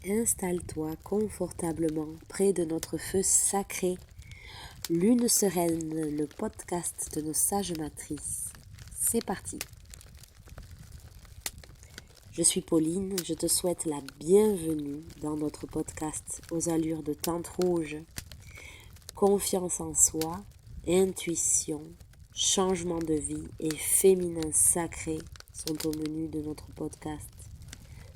Installe-toi confortablement près de notre feu sacré. Lune sereine, le podcast de nos sages matrices. C'est parti. Je suis Pauline, je te souhaite la bienvenue dans notre podcast aux allures de tente rouge. Confiance en soi, intuition, changement de vie et féminin sacré sont au menu de notre podcast.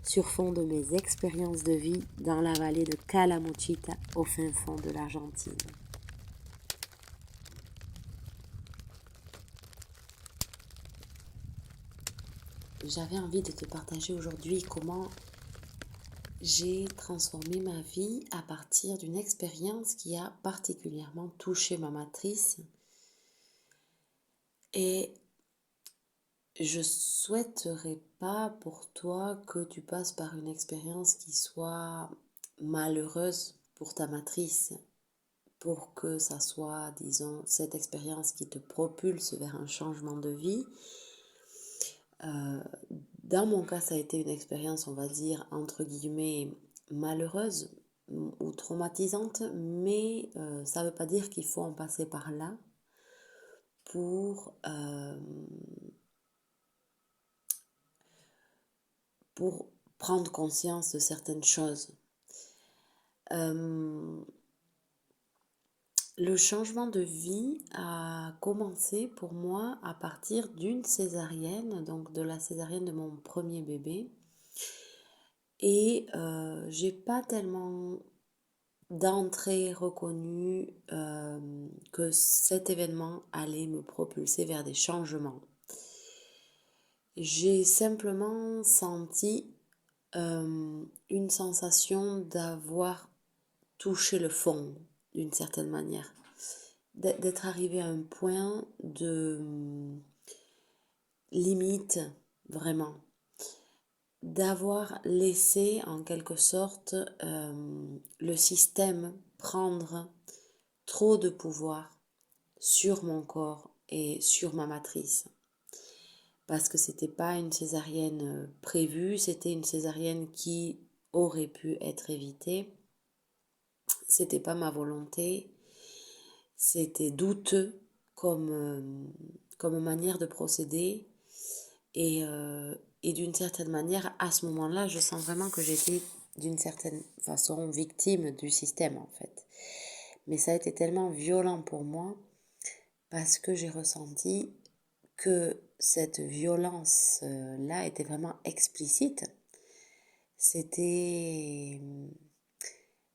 Sur fond de mes expériences de vie dans la vallée de Calamuchita au fin fond de l'Argentine. J'avais envie de te partager aujourd'hui comment j'ai transformé ma vie à partir d'une expérience qui a particulièrement touché ma matrice. Et je souhaiterais pas pour toi que tu passes par une expérience qui soit malheureuse pour ta matrice, pour que ça soit, disons, cette expérience qui te propulse vers un changement de vie. Dans mon cas, ça a été une expérience, on va dire, entre guillemets, malheureuse ou traumatisante, mais ça ne veut pas dire qu'il faut en passer par là pour prendre conscience de certaines choses. Le changement de vie a commencé pour moi à partir d'une césarienne, donc de la césarienne de mon premier bébé. Et j'ai pas tellement d'entrée reconnu que cet événement allait me propulser vers des changements. J'ai simplement senti une sensation d'avoir touché le fond d'une certaine manière, d'être arrivé à un point de limite vraiment, d'avoir laissé en quelque sorte le système prendre trop de pouvoir sur mon corps et sur ma matrice. Parce que c'était pas une césarienne prévue, c'était une césarienne qui aurait pu être évitée. C'était pas ma volonté, c'était douteux comme manière de procéder. Et d'une certaine manière, à ce moment-là, je sens vraiment que j'étais d'une certaine façon victime du système en fait. Mais ça a été tellement violent pour moi parce que j'ai ressenti que cette violence-là était vraiment explicite. C'était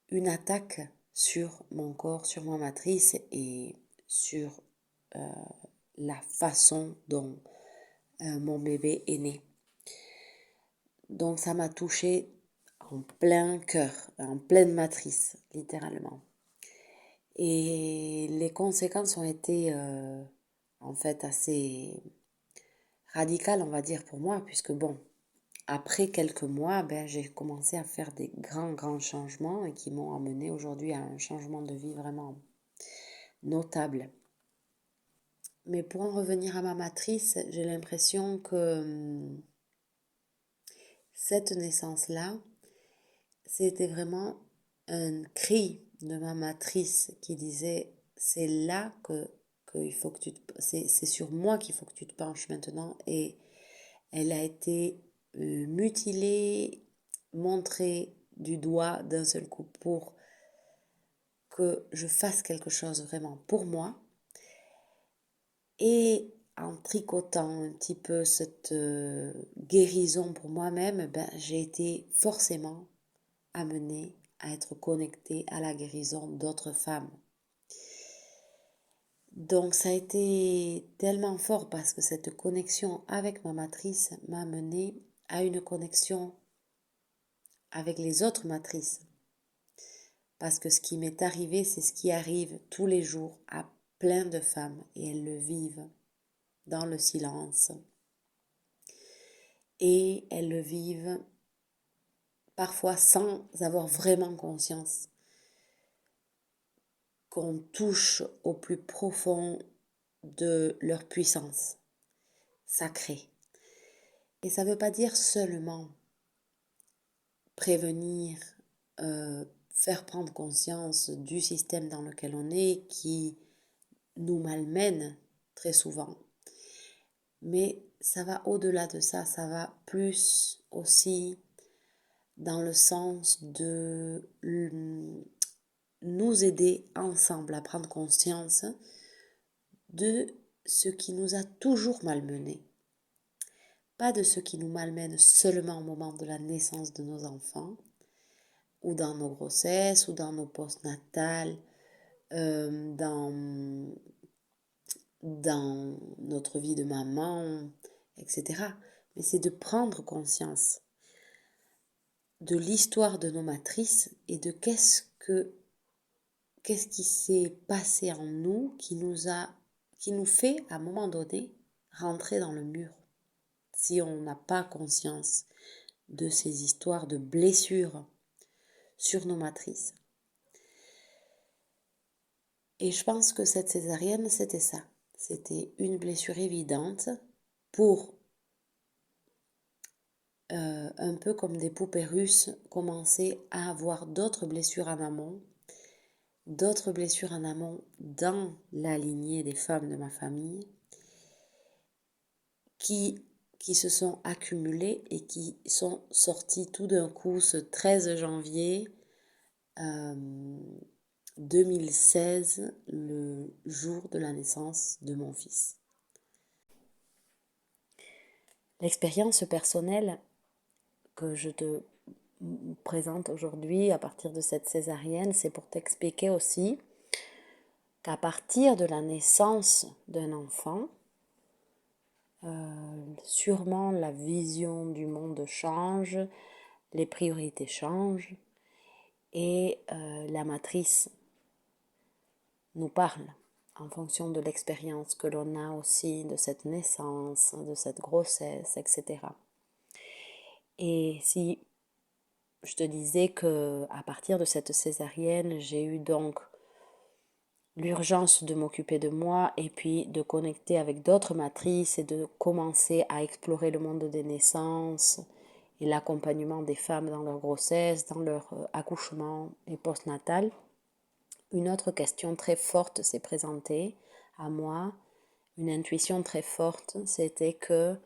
une attaque sur mon corps, sur ma matrice et sur la façon dont mon bébé est né. Donc ça m'a touchée en plein cœur, en pleine matrice, littéralement. Et les conséquences ont été en fait assez radicales, on va dire, pour moi, puisque bon, après quelques mois, j'ai commencé à faire des grands changements et qui m'ont amené aujourd'hui à un changement de vie vraiment notable. Mais pour en revenir à ma matrice, j'ai l'impression que cette naissance-là, c'était vraiment un cri de ma matrice qui disait c'est là que il faut que c'est sur moi qu'il faut que tu te penches maintenant. Et elle a été mutilée, montrée du doigt d'un seul coup pour que je fasse quelque chose vraiment pour moi. Et en tricotant un petit peu cette guérison pour moi-même, j'ai été forcément amenée à être connectée à la guérison d'autres femmes. Donc ça a été tellement fort parce que cette connexion avec ma matrice m'a menée à une connexion avec les autres matrices. Parce que ce qui m'est arrivé, c'est ce qui arrive tous les jours à plein de femmes et elles le vivent dans le silence. Et elles le vivent parfois sans avoir vraiment conscience qu'on touche au plus profond de leur puissance sacrée. Et ça ne veut pas dire seulement prévenir faire prendre conscience du système dans lequel on est qui nous malmène très souvent. Mais ça va au-delà de ça, ça va plus aussi dans le sens de nous aider ensemble à prendre conscience de ce qui nous a toujours malmenés. Pas de ce qui nous malmène seulement au moment de la naissance de nos enfants, ou dans nos grossesses, ou dans nos postnatales, dans notre vie de maman, etc. Mais c'est de prendre conscience de l'histoire de nos matrices et de qu'est-ce qui s'est passé en nous qui nous fait à un moment donné rentrer dans le mur. Si on n'a pas conscience de ces histoires de blessures sur nos matrices. Et je pense que cette césarienne, c'était ça. C'était une blessure évidente pour, un peu comme des poupées russes, commencer à avoir d'autres blessures en amont, dans la lignée des femmes de ma famille, qui se sont accumulées et qui sont sorties tout d'un coup ce 13 janvier 2016, le jour de la naissance de mon fils. L'expérience personnelle que je te présente aujourd'hui à partir de cette césarienne, c'est pour t'expliquer aussi qu'à partir de la naissance d'un enfant, sûrement la vision du monde change, les priorités changent et la matrice nous parle en fonction de l'expérience que l'on a aussi de cette naissance, de cette grossesse, etc. Et si je te disais que à partir de cette césarienne, j'ai eu donc l'urgence de m'occuper de moi et puis de connecter avec d'autres matrices et de commencer à explorer le monde des naissances et l'accompagnement des femmes dans leur grossesse, dans leur accouchement et postnatal. Une autre question très forte s'est présentée à moi, une intuition très forte, c'était que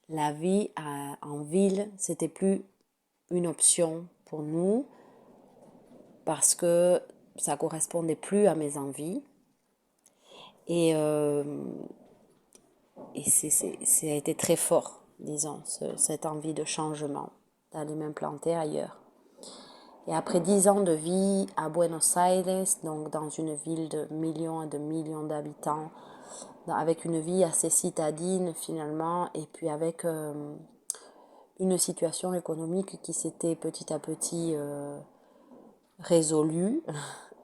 la vie en ville, c'était plus une option pour nous parce que ça correspondait plus à mes envies. Et ça a été très fort, disons, cette envie de changement, d'aller m'implanter ailleurs. Et après 10 ans de vie à Buenos Aires, donc dans une ville de millions et de millions d'habitants, avec une vie assez citadine finalement, et puis avec une situation économique qui s'était petit à petit résolue,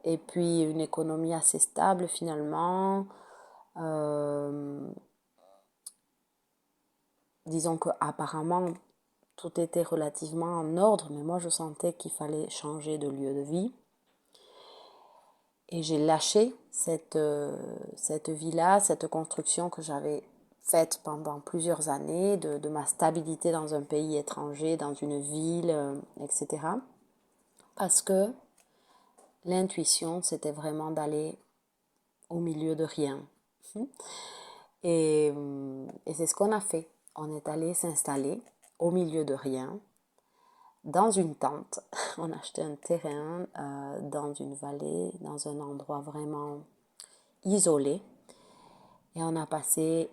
et puis une économie assez stable finalement. Disons qu'apparemment tout était relativement en ordre, mais moi je sentais qu'il fallait changer de lieu de vie. Et j'ai lâché cette vie-là, cette construction que j'avais faite pendant plusieurs années, de ma stabilité dans un pays étranger, dans une ville, etc. Parce que l'intuition, c'était vraiment d'aller au milieu de rien. Et c'est ce qu'on a fait. On est allé s'installer au milieu de rien, dans une tente. On a acheté un terrain dans une vallée, dans un endroit vraiment isolé. Et on a passé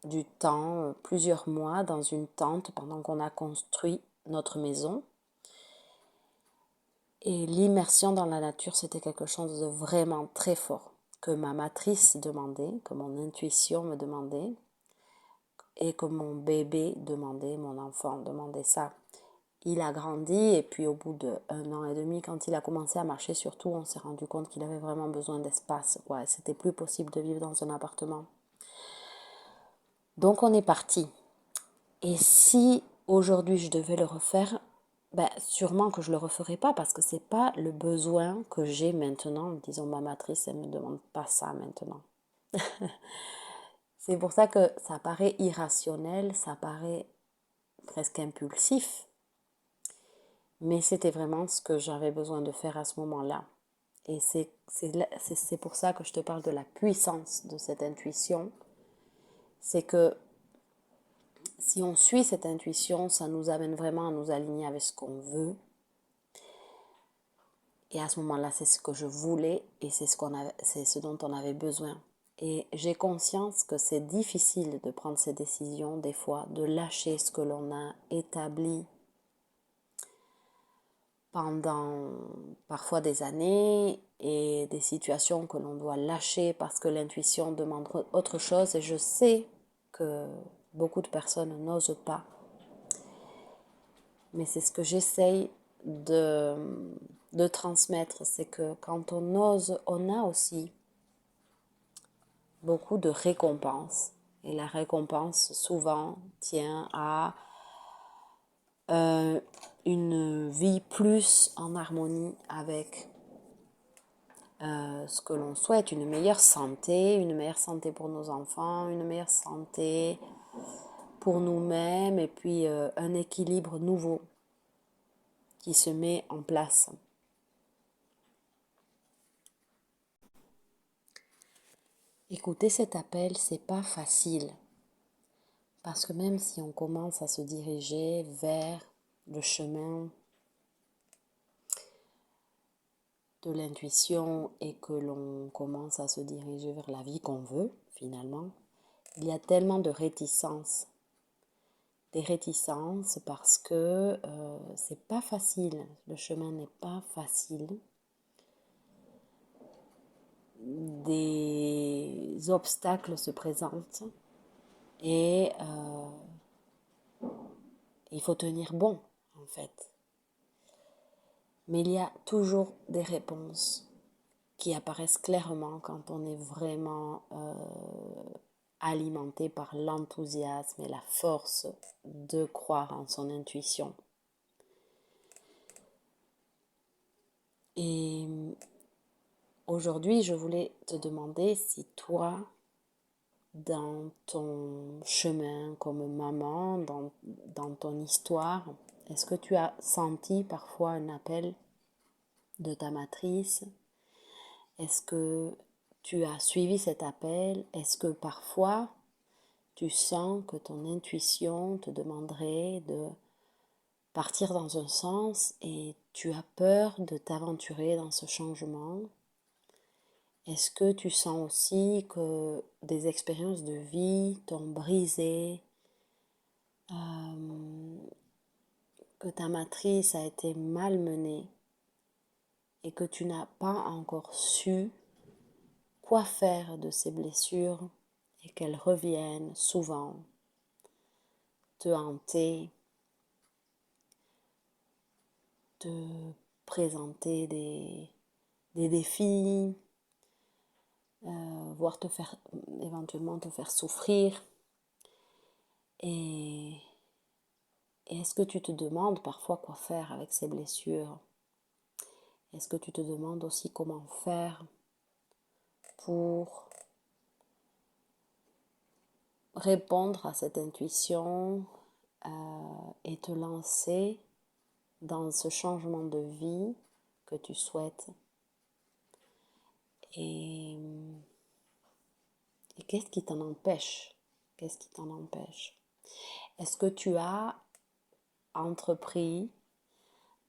du temps, plusieurs mois, dans une tente pendant qu'on a construit notre maison. Et l'immersion dans la nature, c'était quelque chose de vraiment très fort, que ma matrice demandait, que mon intuition me demandait, et que mon bébé demandait, mon enfant demandait ça. Il a grandi et puis au bout d'1 an et demi, quand il a commencé à marcher surtout, on s'est rendu compte qu'il avait vraiment besoin d'espace. Ouais, c'était plus possible de vivre dans un appartement. Donc on est parti. Et si aujourd'hui je devais le refaire, sûrement que je le referai pas parce que c'est pas le besoin que j'ai maintenant. Disons, ma matrice, elle me demande pas ça maintenant. C'est pour ça que ça paraît irrationnel, ça paraît presque impulsif. Mais c'était vraiment ce que j'avais besoin de faire à ce moment-là. Et c'est pour ça que je te parle de la puissance de cette intuition. C'est que si on suit cette intuition, ça nous amène vraiment à nous aligner avec ce qu'on veut. Et à ce moment-là, c'est ce que je voulais et c'est ce dont on avait besoin. Et j'ai conscience que c'est difficile de prendre ces décisions, des fois, de lâcher ce que l'on a établi pendant parfois des années et des situations que l'on doit lâcher parce que l'intuition demande autre chose. Et je sais que beaucoup de personnes n'osent pas. Mais c'est ce que j'essaye de transmettre, c'est que quand on ose, on a aussi beaucoup de récompenses. Et la récompense, souvent, tient à une vie plus en harmonie avec ce que l'on souhaite, une meilleure santé pour nos enfants, une meilleure santé pour nous-mêmes, et puis un équilibre nouveau qui se met en place. Écouter cet appel, c'est pas facile. Parce que même si on commence à se diriger vers le chemin de l'intuition et que l'on commence à se diriger vers la vie qu'on veut, finalement, il y a tellement de réticences. Des réticences parce que c'est pas facile. Le chemin n'est pas facile. Des obstacles se présentent et il faut tenir bon, en fait. Mais il y a toujours des réponses qui apparaissent clairement quand on est vraiment alimenté par l'enthousiasme et la force de croire en son intuition. Et aujourd'hui, je voulais te demander si toi, dans ton chemin comme maman, dans ton histoire, est-ce que tu as senti parfois un appel de ta matrice? Est-ce que tu as suivi cet appel? Est-ce que parfois tu sens que ton intuition te demanderait de partir dans un sens et tu as peur de t'aventurer dans ce changement? Est-ce que tu sens aussi que des expériences de vie t'ont brisé, que ta matrice a été malmenée et que tu n'as pas encore su quoi faire de ces blessures et qu'elles reviennent souvent te hanter, te présenter des défis, voire éventuellement te faire souffrir. Et est-ce que tu te demandes parfois quoi faire avec ces blessures? Est-ce que tu te demandes aussi comment faire pour répondre à cette intuition et te lancer dans ce changement de vie que tu souhaites? Et qu'est-ce qui t'en empêche? Qu'est-ce qui t'en empêche? Est-ce que tu as entrepris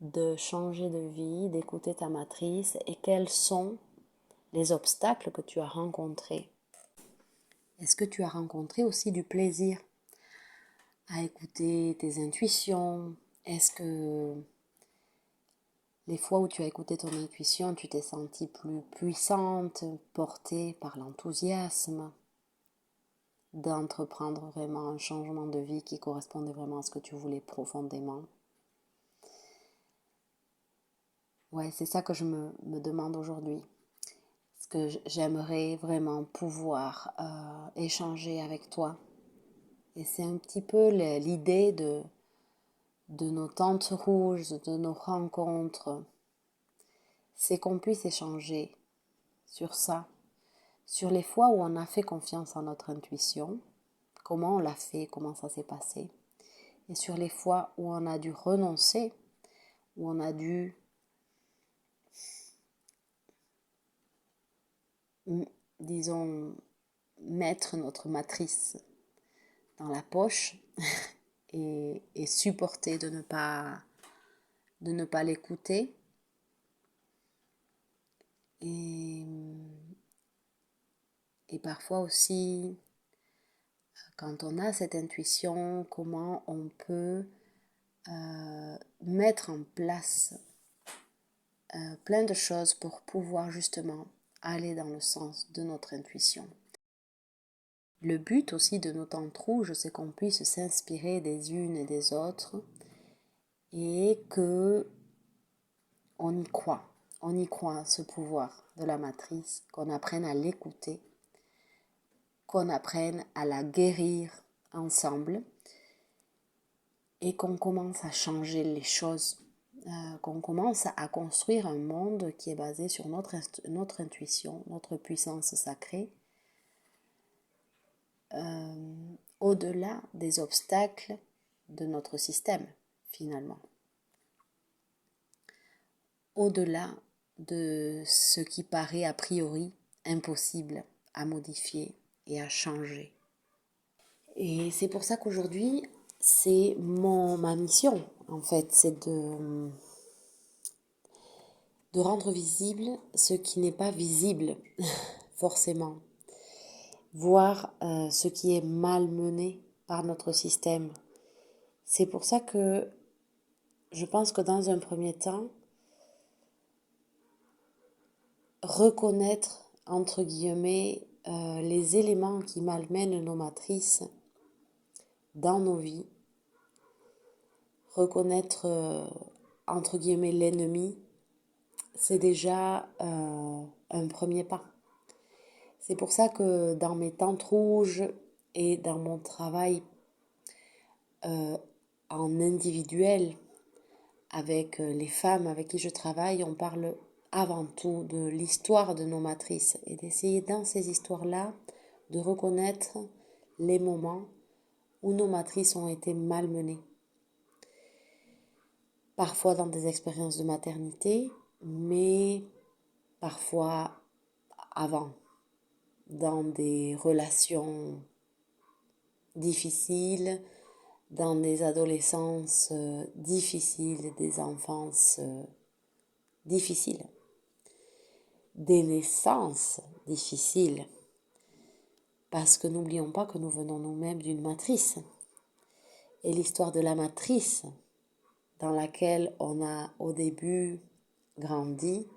de changer de vie, d'écouter ta matrice, et quels sont les obstacles que tu as rencontrés? Est-ce que tu as rencontré aussi du plaisir à écouter tes intuitions? Est-ce que les fois où tu as écouté ton intuition, tu t'es sentie plus puissante, portée par l'enthousiasme d'entreprendre vraiment un changement de vie qui correspondait vraiment à ce que tu voulais profondément? Ouais, c'est ça que je me demande aujourd'hui. Est-ce que j'aimerais vraiment pouvoir échanger avec toi? Et c'est un petit peu l'idée de nos tentes rouges, de nos rencontres, c'est qu'on puisse échanger sur ça, sur les fois où on a fait confiance en notre intuition, comment on l'a fait, comment ça s'est passé, et sur les fois où on a dû renoncer, où on a dû, disons, mettre notre matrice dans la poche et supporter de ne pas l'écouter. Et parfois aussi, quand on a cette intuition, comment on peut mettre en place plein de choses pour pouvoir justement aller dans le sens de notre intuition. Le but aussi de nos tentes rouges, c'est qu'on puisse s'inspirer des unes et des autres et que on y croit à ce pouvoir de la matrice, qu'on apprenne à l'écouter, qu'on apprenne à la guérir ensemble et qu'on commence à changer les choses, qu'on commence à construire un monde qui est basé sur notre intuition, notre puissance sacrée, au-delà des obstacles de notre système, finalement. Au-delà de ce qui paraît a priori impossible à modifier et à changer. Et c'est pour ça qu'aujourd'hui, c'est ma mission, en fait, c'est de rendre visible ce qui n'est pas visible, forcément. Voir ce qui est malmené par notre système. C'est pour ça que je pense que dans un premier temps, reconnaître, entre guillemets, les éléments qui malmènent nos matrices dans nos vies, reconnaître, entre guillemets, l'ennemi, c'est déjà un premier pas. C'est pour ça que dans mes tentes rouges et dans mon travail en individuel avec les femmes avec qui je travaille, on parle avant tout de l'histoire de nos matrices et d'essayer dans ces histoires-là de reconnaître les moments où nos matrices ont été malmenées. Parfois dans des expériences de maternité, mais parfois avant, dans des relations difficiles, dans des adolescences difficiles, des enfances difficiles, des naissances difficiles, parce que n'oublions pas que nous venons nous-mêmes d'une matrice. Et l'histoire de la matrice, dans laquelle on a au début grandi,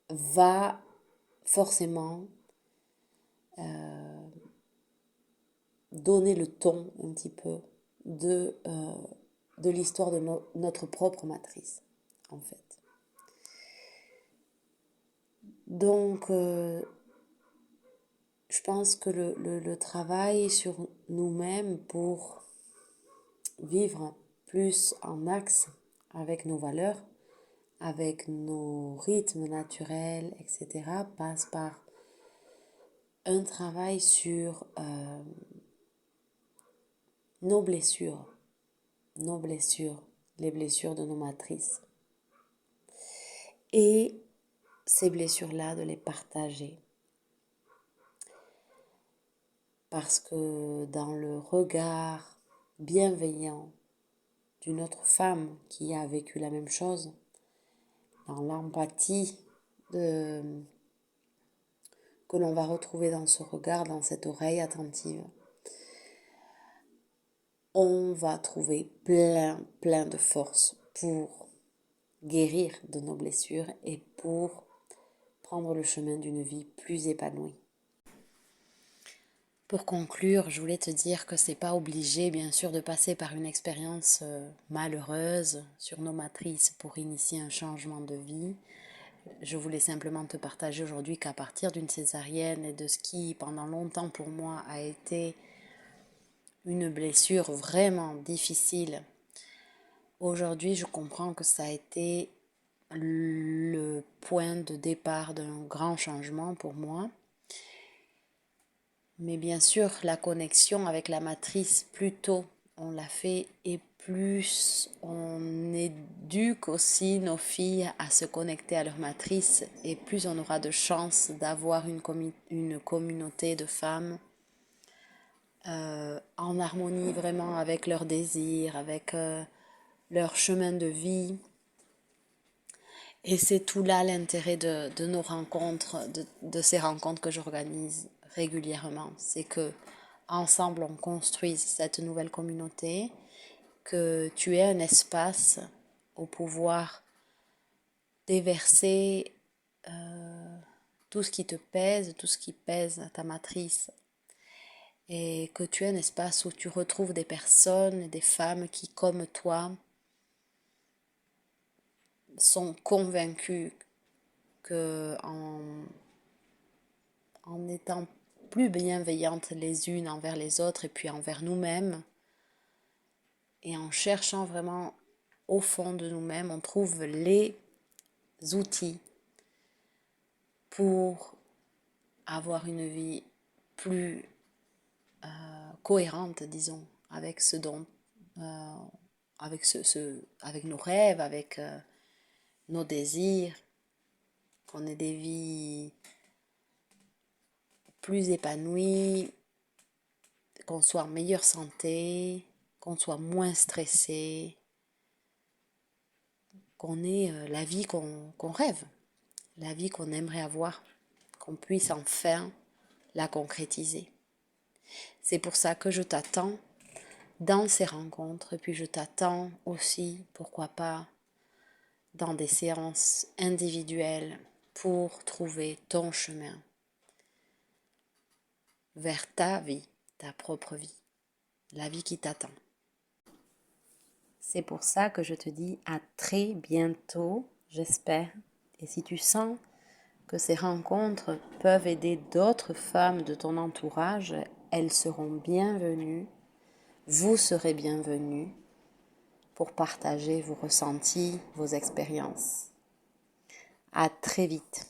va forcément donner le ton un petit peu de l'histoire de notre propre matrice, en fait. Donc, je pense que le travail sur nous-mêmes pour vivre plus en axe avec nos valeurs, avec nos rythmes naturels, etc., passe par un travail sur nos blessures, les blessures de nos matrices. Et ces blessures-là, de les partager. Parce que dans le regard bienveillant d'une autre femme qui a vécu la même chose, dans l'empathie que l'on va retrouver dans ce regard, dans cette oreille attentive, on va trouver plein de force pour guérir de nos blessures et pour prendre le chemin d'une vie plus épanouie. Pour conclure, je voulais te dire que c'est pas obligé, bien sûr, de passer par une expérience malheureuse sur nos matrices pour initier un changement de vie. Je voulais simplement te partager aujourd'hui qu'à partir d'une césarienne et de ce qui, pendant longtemps pour moi, a été une blessure vraiment difficile, aujourd'hui, je comprends que ça a été le point de départ d'un grand changement pour moi. Mais bien sûr, la connexion avec la matrice, plus tôt on l'a fait et plus on éduque aussi nos filles à se connecter à leur matrice et plus on aura de chances d'avoir une communauté de femmes en harmonie vraiment avec leurs désirs, avec leur chemin de vie. Et c'est tout là l'intérêt de nos rencontres, de ces rencontres que j'organise régulièrement. C'est que ensemble on construise cette nouvelle communauté, que tu aies un espace au pouvoir déverser tout ce qui te pèse, tout ce qui pèse à ta matrice. Et que tu aies un espace où tu retrouves des personnes, des femmes qui, comme toi, sont convaincues que en étant plus bienveillantes les unes envers les autres et puis envers nous-mêmes, et en cherchant vraiment au fond de nous-mêmes, on trouve les outils pour avoir une vie plus cohérente, disons, avec ce dont, avec avec nos rêves, avec nos désirs, qu'on ait des vies plus épanouies, qu'on soit en meilleure santé, qu'on soit moins stressé, qu'on ait la vie qu'on rêve, la vie qu'on aimerait avoir, qu'on puisse enfin la concrétiser. C'est pour ça que je t'attends dans ces rencontres, et puis je t'attends aussi, pourquoi pas, dans des séances individuelles pour trouver ton chemin vers ta vie, ta propre vie, la vie qui t'attend. C'est pour ça que je te dis à très bientôt, j'espère. Et si tu sens que ces rencontres peuvent aider d'autres femmes de ton entourage, elles seront bienvenues, vous serez bienvenus pour partager vos ressentis, vos expériences. À très vite.